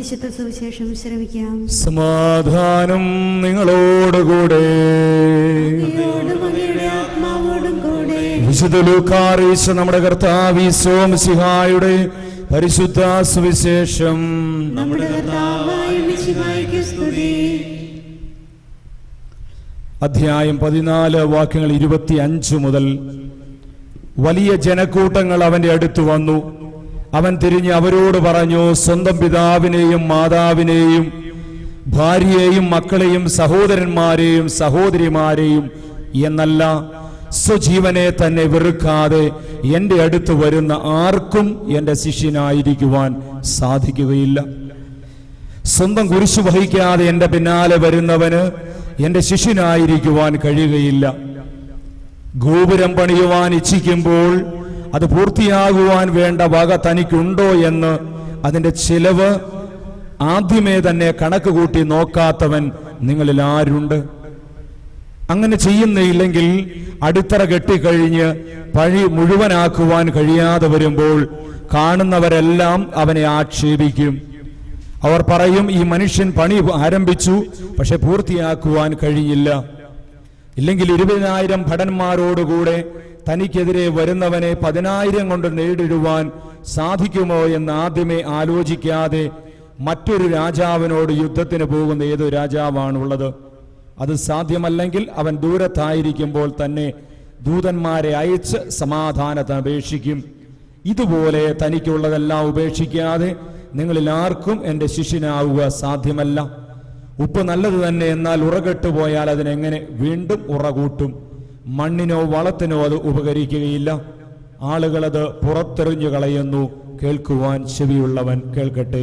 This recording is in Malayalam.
വിശുദ്ധ സുവിശേഷം ശ്രവിക്കാം. സമാധാനം നിങ്ങളോടുകൂടെ. വിശുദ്ധ ലൂക്കാ അറിയിച്ച നമ്മുടെ കർത്താവ് ഈശോ മിശിഹായുടെ പരിശുദ്ധ സുവിശേഷം. അധ്യായം 14 വാക്യങ്ങൾ 25 മുതൽ. വലിയ ജനക്കൂട്ടങ്ങൾ അവന്റെ അടുത്ത് വന്നു. അവൻ തിരിഞ്ഞ് അവരോട് പറഞ്ഞു, സ്വന്തം പിതാവിനെയും മാതാവിനെയും ഭാര്യയെയും മക്കളെയും സഹോദരന്മാരെയും സഹോദരിമാരെയും എന്നല്ല, സ്വജീവനെ തന്നെ വെറുക്കാതെ എൻ്റെ അടുത്ത് വരുന്ന ആർക്കും എൻ്റെ ശിഷ്യനായിരിക്കുവാൻ സാധിക്കുകയില്ല. സ്വന്തം കുരിശു വഹിക്കാതെ എൻ്റെ പിന്നാലെ വരുന്നവന് എൻ്റെ ശിഷ്യനായിരിക്കുവാൻ കഴിയുകയില്ല. ഗോപുരം പണിയുവാൻ ഇച്ഛിക്കുമ്പോൾ അത് പൂർത്തിയാകുവാൻ വേണ്ട വക തനിക്കുണ്ടോ എന്ന് അതിൻ്റെ ചിലവ് ആദ്യമേ തന്നെ കണക്ക് കൂട്ടി നോക്കാത്തവൻ നിങ്ങളിൽ ആരുണ്ട്? അങ്ങനെ ചെയ്യുന്നില്ലെങ്കിൽ അടിത്തറ കെട്ടിക്കഴിഞ്ഞ് പണി മുഴുവനാക്കുവാൻ കഴിയാതെ വരുമ്പോൾ കാണുന്നവരെല്ലാം അവനെ ആക്ഷേപിക്കും. അവർ പറയും, ഈ മനുഷ്യൻ പണി ആരംഭിച്ചു, പക്ഷെ പൂർത്തിയാക്കുവാൻ കഴിഞ്ഞില്ല. ഇല്ലെങ്കിൽ 20,000 ഭടന്മാരോടുകൂടെ തനിക്കെതിരെ വരുന്നവനെ 10,000 കൊണ്ട് നേരിടുവാൻ സാധിക്കുമോ എന്ന് ആദ്യമേ ആലോചിക്കാതെ മറ്റൊരു രാജാവിനോട് യുദ്ധത്തിന് പോകുന്ന ഏതൊരു രാജാവാണുള്ളത്? അത് സാധ്യമല്ലെങ്കിൽ അവൻ ദൂരത്തായിരിക്കുമ്പോൾ തന്നെ ദൂതന്മാരെ അയച്ച് സമാധാനത്തിന് അപേക്ഷിക്കും. ഇതുപോലെ തനിക്കുള്ളതെല്ലാം ഉപേക്ഷിക്കാതെ നിങ്ങളിൽ ആർക്കും എൻ്റെ ശിഷ്യനാവുക സാധ്യമല്ല. ഉപ്പ് നല്ലത് തന്നെ, എന്നാൽ ഉറകെട്ടുപോയാൽ അതിനെങ്ങനെ വീണ്ടും ഉറകൂട്ടും? മണ്ണിനോ വളത്തിനോ അത് ഉപകരിക്കുകയില്ല. ആളുകളത് പുറത്തെറിഞ്ഞു കളയുന്നു. കേൾക്കുവാൻ ചെവിയുള്ളവൻ കേൾക്കട്ടെ.